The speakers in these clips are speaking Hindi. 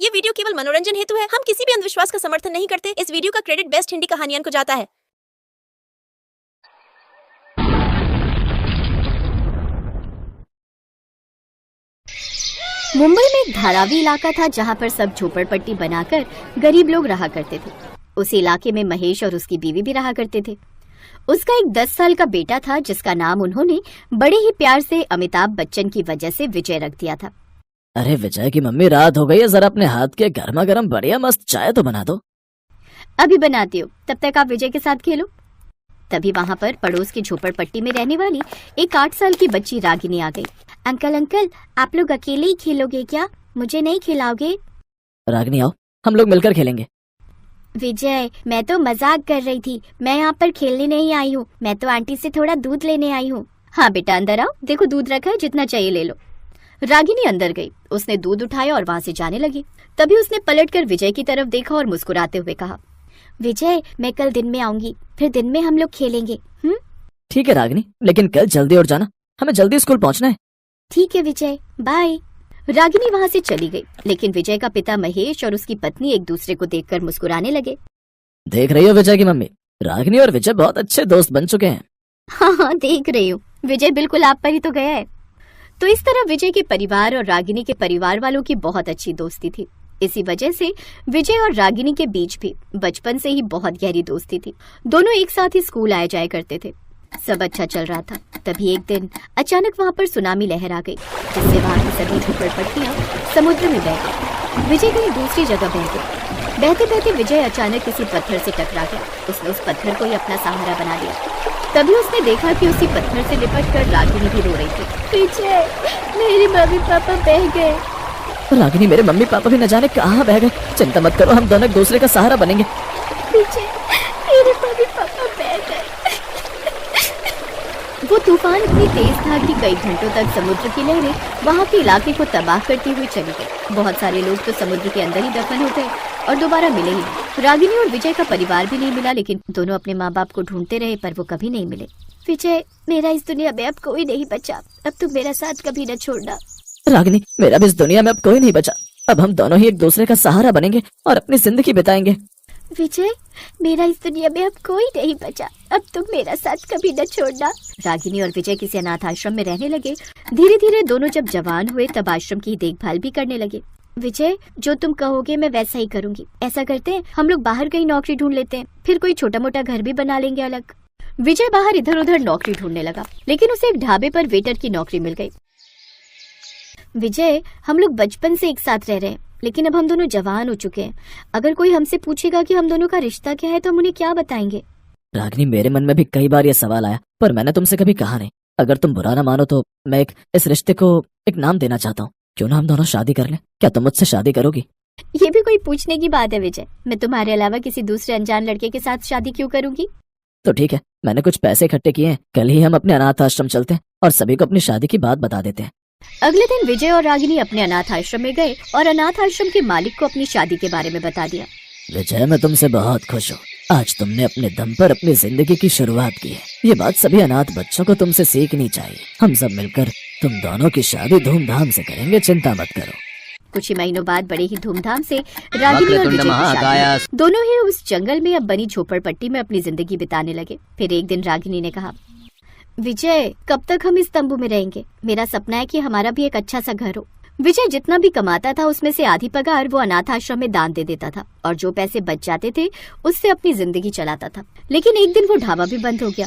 ये वीडियो केवल मनोरंजन हेतु है। हम किसी भी अंधविश्वास का समर्थन नहीं करते। इस वीडियो का क्रेडिट बेस्ट हिंदी कहानियन को जाता है। मुंबई में एक धारावी इलाका था जहाँ पर सब झोपड़पट्टी बनाकर गरीब लोग रहा करते थे। उस इलाके में महेश और उसकी बीवी भी रहा करते थे। उसका एक 10 साल का बेटा था जिसका नाम उन्होंने बड़े ही प्यार से अमिताभ बच्चन की वजह से विजय रख दिया था। अरे विजय की मम्मी, रात हो गई है, जरा अपने हाथ के गर्मा गर्म बढ़िया मस्त चाय तो बना दो। अभी बनाती हूँ, तब तक आप विजय के साथ खेलो। तभी वहाँ पर पड़ोस की झोपड़पट्टी में रहने वाली एक 8 साल की बच्ची रागिनी आ गई। अंकल अंकल, आप लोग अकेले ही खेलोगे क्या? मुझे नहीं खिलाओगे? रागिनी आओ, हम लोग मिलकर खेलेंगे। विजय, मैं तो मजाक कर रही थी। मैं यहाँ पर खेलने नहीं आई हूँ। मैं तो आंटी से थोड़ा दूध लेने आई हूँ। हाँ बेटा, अंदर आओ, देखो दूध रखा है, जितना चाहिए ले लो। रागिनी अंदर गई, उसने दूध उठाया और वहाँ से जाने लगी। तभी उसने पलटकर विजय की तरफ देखा और मुस्कुराते हुए कहा, विजय, मैं कल दिन में आऊंगी, फिर दिन में हम लोग खेलेंगे। ठीक है रागिनी, लेकिन कल जल्दी उठ जाना, हमें जल्दी स्कूल पहुँचना है। ठीक है विजय, बाय। रागिनी वहाँ से चली गई, लेकिन विजय का पिता महेश और उसकी पत्नी एक दूसरे को देखकर मुस्कुराने लगे। देख रही हो विजय की मम्मी, रागिनी और विजय बहुत अच्छे दोस्त बन चुके हैं। हाँ, देख रही हूँ। विजय बिल्कुल आप पर ही तो गया है। तो इस तरह विजय के परिवार और रागिनी के परिवार वालों की बहुत अच्छी दोस्ती थी। इसी वजह से विजय और रागिनी के बीच भी बचपन से ही बहुत गहरी दोस्ती थी। दोनों एक साथ ही स्कूल आया जाया करते थे। सब अच्छा चल रहा था। तभी एक दिन अचानक वहाँ पर सुनामी लहर आ गई, जिससे वहाँ की सभी झोपड़पट्टियाँ समुद्र में बह गई। विजय कहीं दूसरी जगह बह गई। बहते बहते विजय अचानक किसी पत्थर से टकरा गया। उसने उस पत्थर को ही अपना सहारा बना लिया। तभी उसने देखा कि उसी पत्थर से लिपट कर रागिनी भी रो रही थी। विजय, मेरे मम्मी पापा बह गए। रागिनी, मेरे मम्मी पापा भी न जाने कहाँ बह गए। चिंता मत करो, हम दोनों एक दूसरे का सहारा बनेंगे। विजय, मेरे मम्मी पापा बह गए। वो तूफान इतनी तेज था कि कई घंटों तक समुद्र की लहरें वहाँ के इलाके को तबाह करती हुई चली गई। बहुत सारे लोग तो समुद्र के अंदर ही दफन हो गए और दोबारा मिले ही नहीं। रागिनी और विजय का परिवार भी नहीं मिला, लेकिन दोनों अपने माँ बाप को ढूंढते रहे, पर वो कभी नहीं मिले। विजय, मेरा इस दुनिया में अब कोई नहीं बचा। अब तुम मेरा साथ कभी न छोड़ना। रागिनी, मेरा भी इस दुनिया में अब कोई नहीं बचा। अब हम दोनों ही एक दूसरे का सहारा बनेंगे और अपनी जिंदगी बिताएंगे। विजय, मेरा इस दुनिया में अब कोई नहीं बचा। अब तुम मेरा साथ कभी न छोड़ना। रागिनी और विजय किसी अनाथ आश्रम में रहने लगे। धीरे धीरे दोनों जब जवान हुए तब आश्रम की देखभाल भी करने लगे। विजय, जो तुम कहोगे मैं वैसा ही करूंगी। ऐसा करते हैं, हम लोग बाहर कहीं नौकरी ढूंढ लेते हैं, फिर कोई छोटा मोटा घर भी बना लेंगे अलग। विजय बाहर इधर उधर नौकरी ढूंढने लगा, लेकिन उसे एक ढाबे पर वेटर की नौकरी मिल गई। विजय, हम लोग बचपन से एक साथ रह रहे हैं, लेकिन अब हम दोनों जवान हो चुके हैं। अगर कोई हमसे पूछेगा कि हम दोनों का रिश्ता क्या है तो हम उन्हें क्या बताएंगे? रागिनी, मेरे मन में भी कई बार ये सवाल आया, पर मैंने तुमसे कभी कहा नहीं। अगर तुम बुरा ना मानो तो मैं इस रिश्ते को एक नाम देना चाहता हूँ। क्यों ना हम दोनों शादी कर लें? क्या तुम मुझसे शादी करोगी? ये भी कोई पूछने की बात है विजय? मैं तुम्हारे अलावा किसी दूसरे अनजान लड़के के साथ शादी क्यों करूंगी? तो ठीक है, मैंने कुछ पैसे इकट्ठे किए हैं, कल ही हम अपने अनाथ आश्रम चलते हैं और सभी को अपनी शादी की बात बता देते हैं। अगले दिन विजय और रागिनी अपने अनाथ आश्रम में गए और अनाथ आश्रम के मालिक को अपनी शादी के बारे में बता दिया। विजय, मैं तुमसे बहुत खुश हूँ। आज तुमने अपने दम पर अपनी जिंदगी की शुरुआत की है। ये बात सभी अनाथ बच्चों को तुमसे सीखनी चाहिए। हम सब मिलकर तुम दोनों की शादी धूमधाम से करेंगे, चिंता मत करो। कुछ ही महीनों बाद बड़े ही धूमधाम से रागिनी और विजय की शादी। दोनों ही उस जंगल में अब बनी झोपड़पट्टी में अपनी जिंदगी बिताने लगे। फिर एक दिन रागिनी ने कहा, विजय, कब तक हम इस तंबू में रहेंगे? मेरा सपना है कि हमारा भी एक अच्छा सा घर हो। विजय जितना भी कमाता था उसमें से आधी पगार वो अनाथ आश्रम में दान दे देता था और जो पैसे बच जाते थे उससे अपनी जिंदगी चलाता था। लेकिन एक दिन वो ढाबा भी बंद हो गया।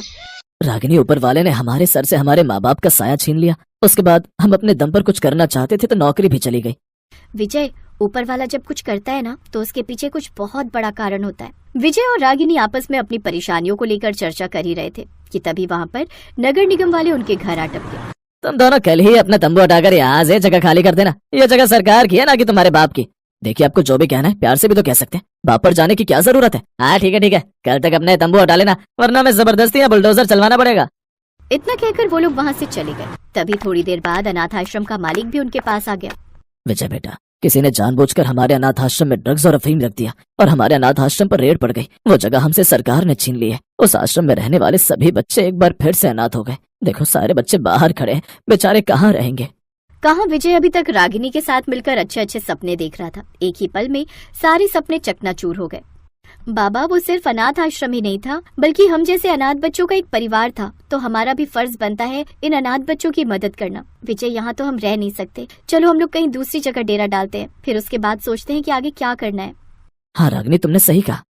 रागिनी, ऊपर वाले ने हमारे सर से हमारे माँ बाप का साया छीन लिया। उसके बाद हम अपने दम पर कुछ करना चाहते थे तो नौकरी भी चली गई। विजय, ऊपर वाला जब कुछ करता है ना तो उसके पीछे कुछ बहुत बड़ा कारण होता है। विजय और रागिनी आपस में अपनी परेशानियों को लेकर चर्चा कर ही रहे थे कि तभी वहाँ पर नगर निगम वाले उनके घर आ टपके। तुम दोनों कल ही अपना तंबू हटाकर यहाँ से जगह खाली कर देना। ये जगह सरकार की है, ना कि तुम्हारे बाप की। देखिए, आपको जो भी कहना है प्यार से भी तो कह सकते हैं। बाप पर जाने की क्या जरूरत है? हाँ ठीक है, कल तक अपने तंबू हटा लेना, वरना मैं जबरदस्ती या बुलडोजर चलवाना पड़ेगा। इतना कहकर वो लोग वहाँ से चले गए। तभी थोड़ी देर बाद अनाथ आश्रम का मालिक भी उनके पास आ गया। विजय बेटा, किसी ने जानबूझकर हमारे अनाथ आश्रम में ड्रग्स और अफीम रख दिया और हमारे अनाथ आश्रम पर रेड पड़ गई। वो जगह हमसे सरकार ने छीन ली है। उस आश्रम में रहने वाले सभी बच्चे एक बार फिर से अनाथ हो गए। देखो, सारे बच्चे बाहर खड़े हैं, बेचारे कहाँ रहेंगे? कहाँ विजय अभी तक रागिनी के साथ मिलकर अच्छे अच्छे सपने देख रहा था। एक ही पल में सारे सपने चकनाचूर हो गए। बाबा, वो सिर्फ अनाथ आश्रम ही नहीं था, बल्कि हम जैसे अनाथ बच्चों का एक परिवार था। तो हमारा भी फर्ज बनता है इन अनाथ बच्चों की मदद करना। विजय, यहाँ तो हम रह नहीं सकते। चलो हम लोग कहीं दूसरी जगह डेरा डालते हैं, फिर उसके बाद सोचते हैं कि आगे क्या करना है। हाँ रागिनी, तुमने सही कहा।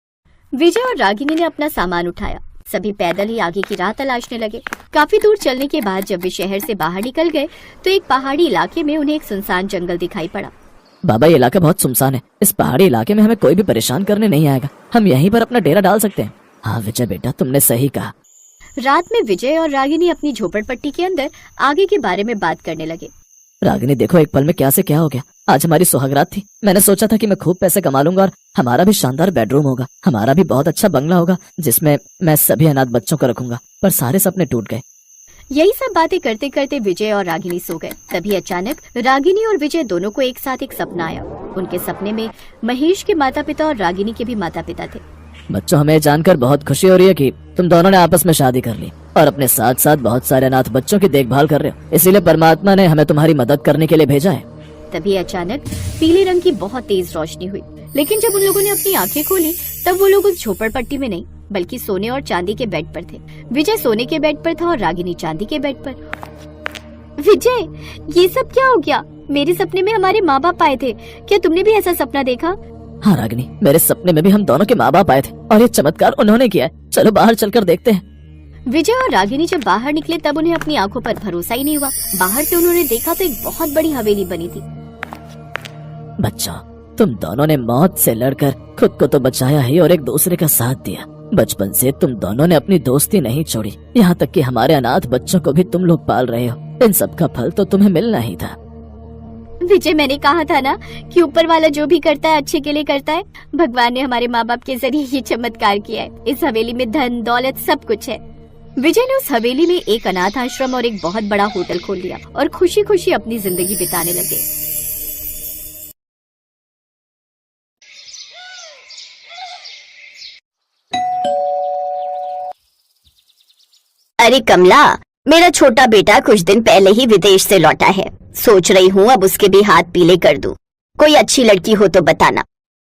विजय और रागिनी ने अपना सामान उठाया। सभी पैदल ही आगे की राह तलाशने लगे। काफी दूर चलने के बाद जब वे शहर से बाहर निकल गए तो एक पहाड़ी इलाके में उन्हें एक सुनसान जंगल दिखाई पड़ा। बाबा, ये इलाका बहुत सुनसान है। इस पहाड़ी इलाके में हमें कोई भी परेशान करने नहीं आएगा। हम यहीं पर अपना डेरा डाल सकते हैं। हाँ विजय बेटा, तुमने सही कहा। रात में विजय और रागिनी अपनी झोपड़पट्टी के अंदर आगे के बारे में बात करने लगे। रागिनी देखो, एक पल में क्या से क्या हो गया। आज हमारी सुहागरात थी। मैंने सोचा था कि मैं खूब पैसे कमा लूंगा और हमारा भी शानदार बेडरूम होगा, हमारा भी बहुत अच्छा बंगला होगा जिसमें मैं सभी अनाथ बच्चों को रखूंगा। पर सारे सपने टूट गए। यही सब बातें करते करते विजय और रागिनी सो गए। तभी अचानक रागिनी और विजय दोनों को एक साथ एक सपना आया। उनके सपने में महेश के माता पिता और रागिनी के भी माता पिता थे। बच्चों, हमें जानकर बहुत खुशी हो रही है कि तुम दोनों ने आपस में शादी कर ली और अपने साथ साथ बहुत सारे अनाथ बच्चों की देखभाल कर रहे हो। इसीलिए परमात्मा ने हमें तुम्हारी मदद करने के लिए भेजा है। तभी अचानक पीले रंग की बहुत तेज रोशनी हुई, लेकिन जब उन लोगों ने अपनी आंखें खोली तब वो लोग उस झोपड़पट्टी में नहीं बल्कि सोने और चांदी के बेड पर थे। विजय सोने के बेड पर था और रागिनी चांदी के बेड पर। विजय, ये सब क्या हो गया? मेरे सपने में हमारे माँ बाप आए थे। क्या तुमने भी ऐसा सपना देखा? हाँ रागिनी, मेरे सपने में भी हम दोनों के माँ बाप आए थे और ये चमत्कार उन्होंने किया है। चलो बाहर चलकर देखते हैं। विजय और रागिनी जब बाहर निकले तब उन्हें अपनी आंखों पर भरोसा ही नहीं हुआ। बाहर से उन्होंने देखा तो एक बहुत बड़ी हवेली बनी थी। बच्चों, तुम दोनों ने मौत से लड़कर खुद को तो बचाया ही और एक दूसरे का साथ दिया। बचपन से तुम दोनों ने अपनी दोस्ती नहीं छोड़ी। यहाँ तक कि हमारे अनाथ बच्चों को भी तुम लोग पाल रहे हो। इन सब का फल तो तुम्हें मिलना ही था। विजय, मैंने कहा था ना कि ऊपर वाला जो भी करता है अच्छे के लिए करता है। भगवान ने हमारे माँ बाप के जरिए ये चमत्कार किया है। इस हवेली में धन दौलत सब कुछ है। विजय ने उस हवेली में एक अनाथ आश्रम और एक बहुत बड़ा होटल खोल लिया और खुशी खुशी अपनी जिंदगी बिताने लगे। अरे कमला, मेरा छोटा बेटा कुछ दिन पहले ही विदेश से लौटा है। सोच रही हूँ अब उसके भी हाथ पीले कर दूं। कोई अच्छी लड़की हो तो बताना।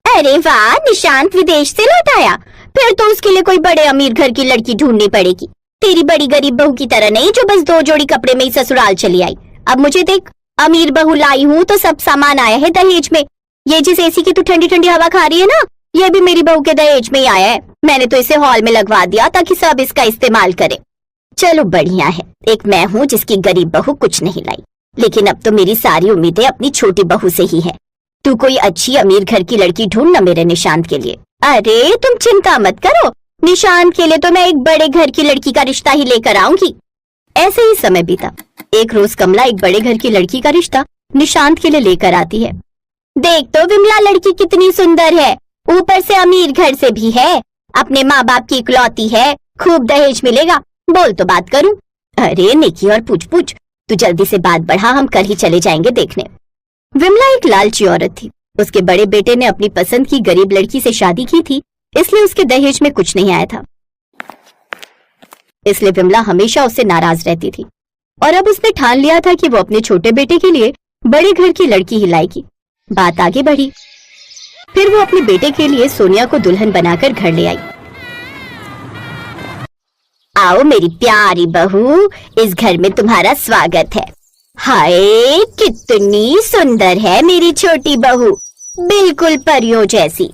अरे वाह, निशांत विदेश से लौट आया। फिर तो उसके लिए कोई बड़े अमीर घर की लड़की ढूंढनी पड़ेगी। तेरी बड़ी गरीब बहू की तरह नहीं जो बस 2 जोड़ी कपड़े में ही ससुराल चली आई। अब मुझे देख, अमीर बहू लाई हूँ तो सब सामान आया है दहेज में। ये जिस एसी की तू ठंडी ठंडी हवा खा रही है ना, ये भी मेरी बहू के दहेज में ही आया है। मैंने तो इसे हॉल में लगवा दिया ताकि सब इसका इस्तेमाल करे। चलो बढ़िया है, एक मैं हूँ जिसकी गरीब बहू कुछ नहीं लाई। लेकिन अब तो मेरी सारी उम्मीदें अपनी छोटी बहू से ही है। तू कोई अच्छी अमीर घर की लड़की ढूंढना मेरे निशांत के लिए। अरे तुम चिंता मत करो, निशांत के लिए तो मैं एक बड़े घर की लड़की का रिश्ता ही लेकर आऊंगी। ऐसे ही समय बीता। एक रोज कमला एक बड़े घर की लड़की का रिश्ता निशांत के लिए लेकर आती है। देख तो विमला, लड़की कितनी सुंदर है, ऊपर से अमीर घर से भी है, अपने माँ बाप की इकलौती है, खूब दहेज मिलेगा। बोल तो बात करूं। अरे निकी और पूछ तू जल्दी से बात बढ़ा, हम कल ही चले जाएंगे देखने। विमला एक लालची औरत थी। उसके बड़े बेटे ने अपनी पसंद की गरीब लड़की से शादी की थी, इसलिए उसके दहेज में कुछ नहीं आया था। इसलिए विमला हमेशा उससे नाराज रहती थी और अब उसने ठान लिया था कि वो अपने छोटे बेटे के लिए बड़े घर की लड़की ही लाएगी। बात आगे बढ़ी। फिर वो अपने बेटे के लिए सोनिया को दुल्हन बनाकर घर ले आई। आओ मेरी प्यारी बहू, इस घर में तुम्हारा स्वागत है। हाय कितनी सुंदर है मेरी छोटी बहू, बिल्कुल परियों जैसी।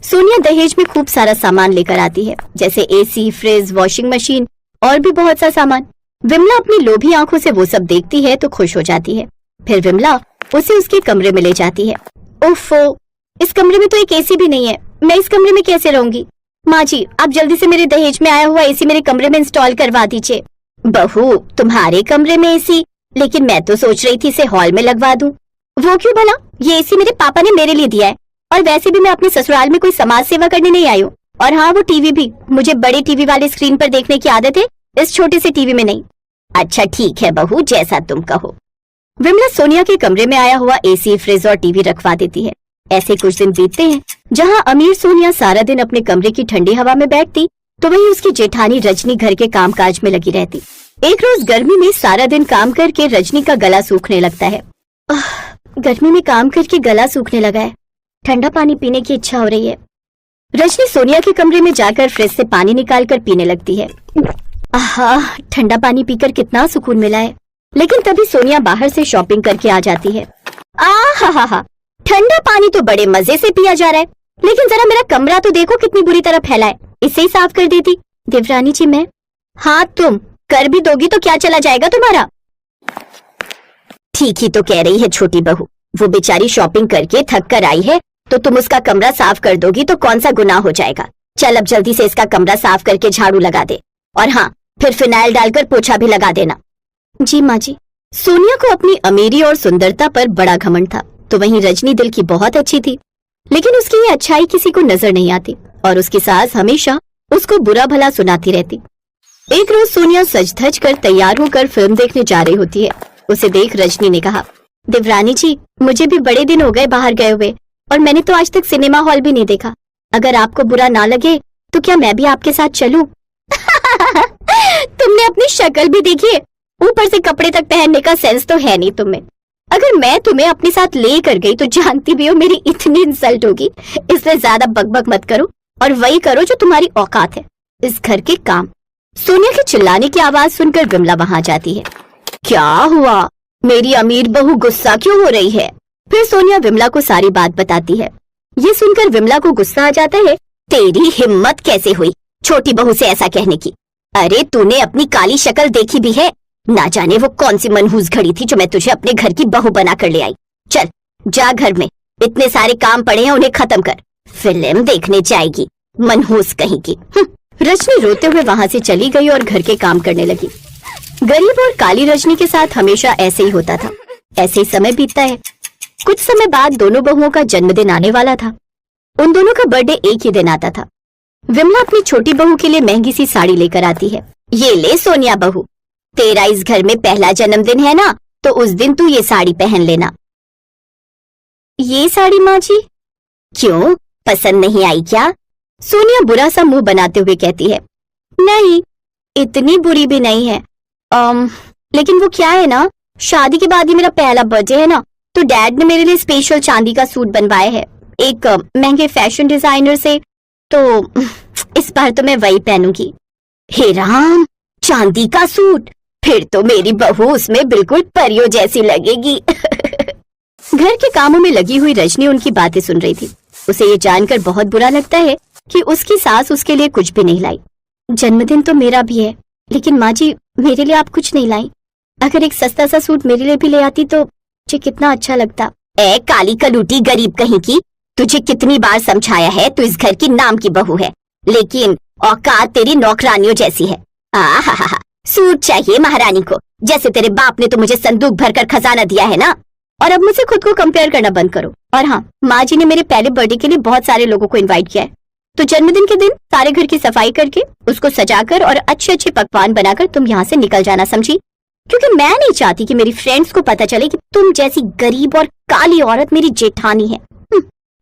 सोनिया दहेज में खूब सारा सामान लेकर आती है, जैसे एसी, फ्रिज, वॉशिंग मशीन और भी बहुत सा सामान। विमला अपनी लोभी आंखों से वो सब देखती है तो खुश हो जाती है। फिर विमला उसे उसके कमरे में ले जाती है। ओफो, इस कमरे में तो एक एसी भी नहीं है, मैं इस कमरे में कैसे रहूंगी? माँ जी, आप जल्दी से मेरे दहेज में आया हुआ एसी मेरे कमरे में इंस्टॉल करवा दीजिए। बहू, तुम्हारे कमरे में एसी? लेकिन मैं तो सोच रही थी इसे हॉल में लगवा दूं। वो क्यों भला? ये एसी मेरे पापा ने मेरे लिए दिया है और वैसे भी मैं अपने ससुराल में कोई समाज सेवा करने नहीं आई हूँ। और हाँ, वो टीवी भी मुझे बड़े टीवी वाले स्क्रीन पर देखने की आदत है, इस छोटे से टीवी में नहीं। अच्छा ठीक है बहू, जैसा तुम कहो। विमला सोनिया के कमरे में आया हुआ एसी, फ्रिज और टीवी रखवा देती है। ऐसे कुछ दिन बीतते हैं। जहाँ अमीर सोनिया सारा दिन अपने कमरे की ठंडी हवा में बैठती, तो वहीं उसकी जेठानी रजनी घर के कामकाज में लगी रहती। एक रोज गर्मी में सारा दिन काम करके रजनी का गला सूखने लगता है। गर्मी में काम करके गला सूखने लगा है, ठंडा पानी पीने की इच्छा हो रही है। रजनी सोनिया के कमरे में जाकर फ्रिज से पानी निकालकर पीने लगती है। आहा, ठंडा पानी पीकर कितना सुकून मिला है। लेकिन तभी सोनिया बाहर से शॉपिंग करके आ जाती है। आहा, ठंडा पानी तो बड़े मजे से पिया जा रहा है, लेकिन जरा मेरा कमरा तो देखो कितनी बुरी तरह फैला है, इसे ही साफ कर देती। देवरानी जी मैं। हाँ, तुम कर भी दोगी तो क्या चला जाएगा तुम्हारा। ठीक ही तो कह रही है छोटी बहू, वो बेचारी शॉपिंग करके थक कर आई है, तो तुम उसका कमरा साफ कर दोगी तो कौन सा गुनाह हो जाएगा। चल अब जल्दी से इसका कमरा साफ करके झाड़ू लगा दे, और हाँ, फिर फिनाइल डालकर पोछा भी लगा देना। जी माँ जी। सोनिया को अपनी अमीरी और सुंदरता पर बड़ा घमंड था, तो वहीं रजनी दिल की बहुत अच्छी थी, लेकिन उसकी ये अच्छाई किसी को नजर नहीं आती और उसकी सास हमेशा उसको बुरा भला सुनाती रहती। एक रोज सोनिया सज धज कर तैयार होकर फिल्म देखने जा रही होती है। उसे देख रजनी ने कहा, देवरानी जी मुझे भी बड़े दिन हो गए बाहर गए हुए, और मैंने तो आज तक सिनेमा हॉल भी नहीं देखा। अगर आपको बुरा ना लगे तो क्या मैं भी आपके साथ चलूं? तुमने अपनी शक्ल भी देखी है, ऊपर से कपड़े तक पहनने का सेंस तो है नहीं तुम्हें। अगर मैं तुम्हें अपने साथ ले कर गई तो जानती भी हो मेरी इतनी इंसल्ट होगी, इसलिए ज्यादा बकबक मत करो और वही करो जो तुम्हारी औकात है, इस घर के काम। सोनिया के चिल्लाने की आवाज सुनकर विमला वहां जाती है। क्या हुआ, मेरी अमीर बहू गुस्सा क्यों हो रही है? फिर सोनिया विमला को सारी बात बताती है। ये सुनकर विमला को गुस्सा आ जाता है। तेरी हिम्मत कैसे हुई छोटी बहू से ऐसा कहने की? अरे तूने अपनी काली शक्ल देखी भी है? ना जाने वो कौन सी मनहूस घड़ी थी जो मैं तुझे अपने घर की बहू बना कर ले आई। चल जा, घर में इतने सारे काम पड़े हैं, उन्हें खत्म कर, फिल्म देखने जाएगी मनहूस कहीं की। रजनी रोते हुए वहां से चली गई और घर के काम करने लगी। गरीब और काली रजनी के साथ हमेशा ऐसे ही होता था। ऐसे ही समय बीतता है। कुछ समय बाद दोनों बहुओं का जन्मदिन आने वाला था। उन दोनों का बर्थडे एक ही दिन आता था। विमला अपनी छोटी बहू के लिए महंगी सी साड़ी लेकर आती है। ये ले सोनिया बहू, तेरा इस घर में पहला जन्मदिन है ना, तो उस दिन तू ये साड़ी पहन लेना। ये साड़ी माँ जी? क्यों, पसंद नहीं आई क्या? सोनिया बुरा सा मुंह बनाते हुए कहती है। नहीं, इतनी बुरी भी नहीं है। लेकिन वो क्या है ना, शादी के बाद ही मेरा पहला बर्थडे है ना, तो डैड ने मेरे लिए स्पेशल चांदी का सूट बनवाया है एक महंगे फैशन डिजाइनर से, तो इस बार तो मैं वही पहनूंगी। हे राम, चांदी का सूट, फिर तो मेरी बहू उसमें बिल्कुल परियों जैसी लगेगी। घर के कामों में लगी हुई रजनी उनकी बातें सुन रही थी। उसे ये जानकर बहुत बुरा लगता है कि उसकी सास उसके लिए कुछ भी नहीं लाई। जन्मदिन तो मेरा भी है, लेकिन माँ जी मेरे लिए आप कुछ नहीं लाई। अगर एक सस्ता सा सूट मेरे लिए भी ले आती तो मुझे कितना अच्छा लगता। ए काली कलूटी गरीब कहीं की, तुझे कितनी बार समझाया है तू इस घर की नाम की बहू है, लेकिन औकात तेरी नौकरानियों जैसी है। आहा, सूट चाहिए महारानी को, जैसे तेरे बाप ने तो मुझे संदूक भरकर खजाना दिया है ना। और अब मुझसे खुद को कंपेयर करना बंद करो। और हाँ, माँ जी ने मेरे पहले बर्थडे के लिए बहुत सारे लोगों को इनवाइट किया है, तो जन्मदिन के दिन सारे घर की सफाई करके उसको सजाकर और अच्छे अच्छे पकवान बनाकर तुम यहाँ से निकल जाना, समझी? क्योंकि मैं नहीं चाहती कि मेरी फ्रेंड्स को पता चले कि तुम जैसी गरीब और काली औरत मेरी जेठानी है।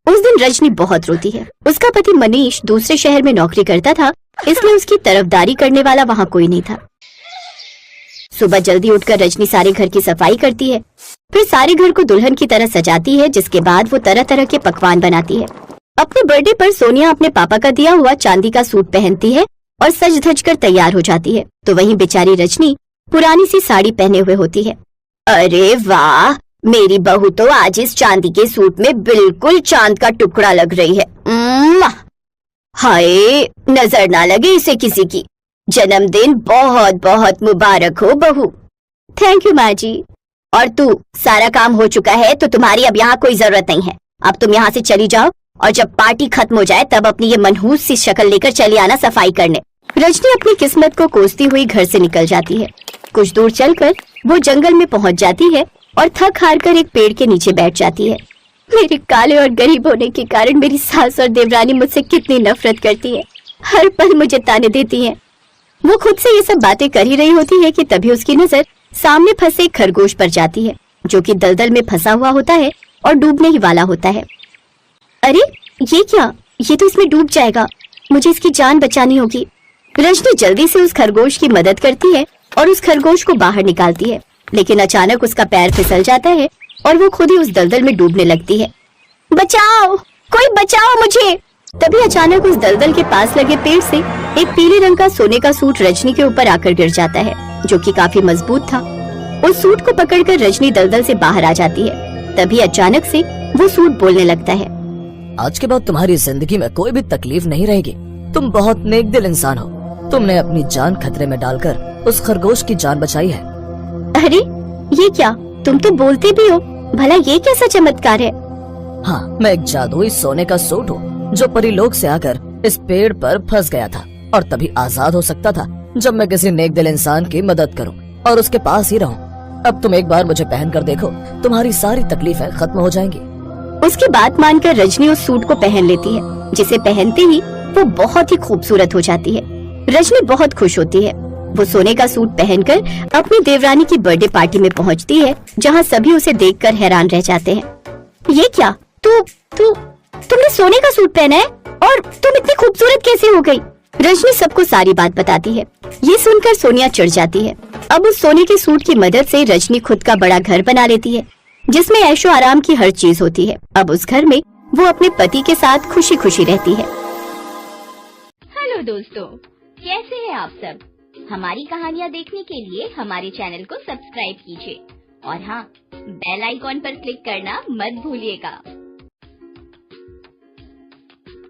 उस दिन रजनी बहुत रोती है। उसका पति मनीष दूसरे शहर में नौकरी करता था, इसलिए उसकी तरफदारी करने वाला वहाँ कोई नहीं था। सुबह जल्दी उठकर रजनी सारे घर की सफाई करती है, फिर सारे घर को दुल्हन की तरह सजाती है, जिसके बाद वो तरह तरह के पकवान बनाती है। अपने बर्थडे पर सोनिया अपने पापा का दिया हुआ चांदी का सूट पहनती है और सज धज कर तैयार हो जाती है, तो वहीं बेचारी रजनी पुरानी सी साड़ी पहने हुए होती है। अरे वाह, मेरी बहू तो आज इस चांदी के सूट में बिल्कुल चांद का टुकड़ा लग रही है। हाय, नजर ना लगे इसे किसी की। जन्मदिन बहुत बहुत मुबारक हो बहू। थैंक यू माँ जी। और तू, सारा काम हो चुका है तो तुम्हारी अब यहाँ कोई जरूरत नहीं है। अब तुम यहाँ से चली जाओ और जब पार्टी खत्म हो जाए तब अपनी ये मनहूस सी शक्ल लेकर चली आना सफाई करने। रजनी अपनी किस्मत को कोसती हुई घर से निकल जाती है। कुछ दूर चलकर वो जंगल में पहुंच जाती है और थक हार कर एक पेड़ के नीचे बैठ जाती है। मेरे काले और गरीब होने के कारण मेरी सास और देवरानी मुझसे कितनी नफरत करती है, हर पल मुझे ताने देती है। वो खुद से ये सब बातें कर ही रही होती है कि तभी उसकी नजर सामने फंसे एक खरगोश पर जाती है, जो कि दलदल में फंसा हुआ होता है और डूबने ही वाला होता है। अरे ये क्या, ये तो इसमें डूब जाएगा, मुझे इसकी जान बचानी होगी। रजनी जल्दी से उस खरगोश की मदद करती है और उस खरगोश को बाहर निकालती है, लेकिन अचानक उसका पैर फिसल जाता है और वो खुद ही उस दलदल में डूबने लगती है। बचाओ, कोई बचाओ मुझे। तभी अचानक उस दलदल के पास लगे पेड़ से एक पीले रंग का सोने का सूट रजनी के ऊपर आकर गिर जाता है, जो कि काफी मजबूत था। उस सूट को पकड़कर रजनी दलदल से बाहर आ जाती है। तभी अचानक से वो सूट बोलने लगता है, आज के बाद तुम्हारी जिंदगी में कोई भी तकलीफ नहीं रहेगी। तुम बहुत नेक दिल इंसान हो। तुमने अपनी जान खतरे में डालकर उस खरगोश की जान बचाई है। अरे ये क्या, तुम तो बोलते भी हो, भला ये कैसा चमत्कार है? हाँ, मैं एक जादुई सोने का सूट हूँ जो परिलोक से आकर इस पेड़ पर फंस गया था और तभी आजाद हो सकता था जब मैं किसी नेक दिल इंसान की मदद करूँ और उसके पास ही रहूँ। अब तुम एक बार मुझे पहन कर देखो, तुम्हारी सारी तकलीफें खत्म हो जाएंगी। उसकी बात मानकर रजनी उस सूट को पहन लेती है, जिसे पहनते ही वो बहुत ही खूबसूरत हो जाती है। रजनी बहुत खुश होती है। वो सोने का सूट पहनकर अपनी देवरानी की बर्थडे पार्टी में पहुंचती है, जहां सभी उसे देखकर हैरान रह जाते हैं। ये क्या, तुमने सोने का सूट पहना है और तुम इतनी खूबसूरत कैसे हो गई? रजनी सबको सारी बात बताती है। ये सुनकर सोनिया चिढ़ जाती है। अब उस सोने के सूट की मदद से रजनी खुद का बड़ा घर बना लेती है, जिसमें ऐशो आराम की हर चीज होती है। अब उस घर में वो अपने पति के साथ खुशी खुशी रहती है। हेलो दोस्तों, कैसे हैं आप सब? हमारी कहानियाँ देखने के लिए हमारे चैनल को सब्सक्राइब कीजिए और हाँ, बेल आइकॉन पर क्लिक करना मत भूलिएगा।